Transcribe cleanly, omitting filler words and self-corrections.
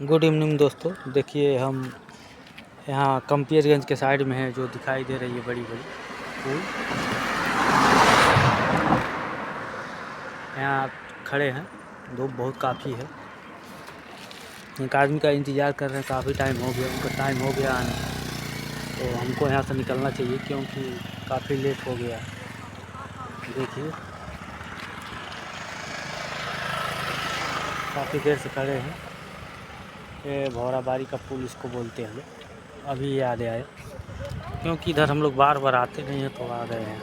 Good evening दोस्तों, देखिए हम यहाँ कंपियरगंज के साइड में है, जो दिखाई दे रही है बड़ी बड़ी पुल। यहाँ खड़े हैं, धूप बहुत काफ़ी है। एक आदमी का इंतज़ार कर रहे हैं, काफ़ी टाइम हो गया, उनका टाइम हो गया आने, तो हमको यहाँ से निकलना चाहिए क्योंकि काफ़ी लेट हो गया। देखिए काफ़ी देर से खड़े हैं। ये भौराबारी का पुल इसको बोलते हैं लोग। अभी याद आया क्योंकि इधर हम लोग बार बार आते नहीं हैं, तो आ गए हैं।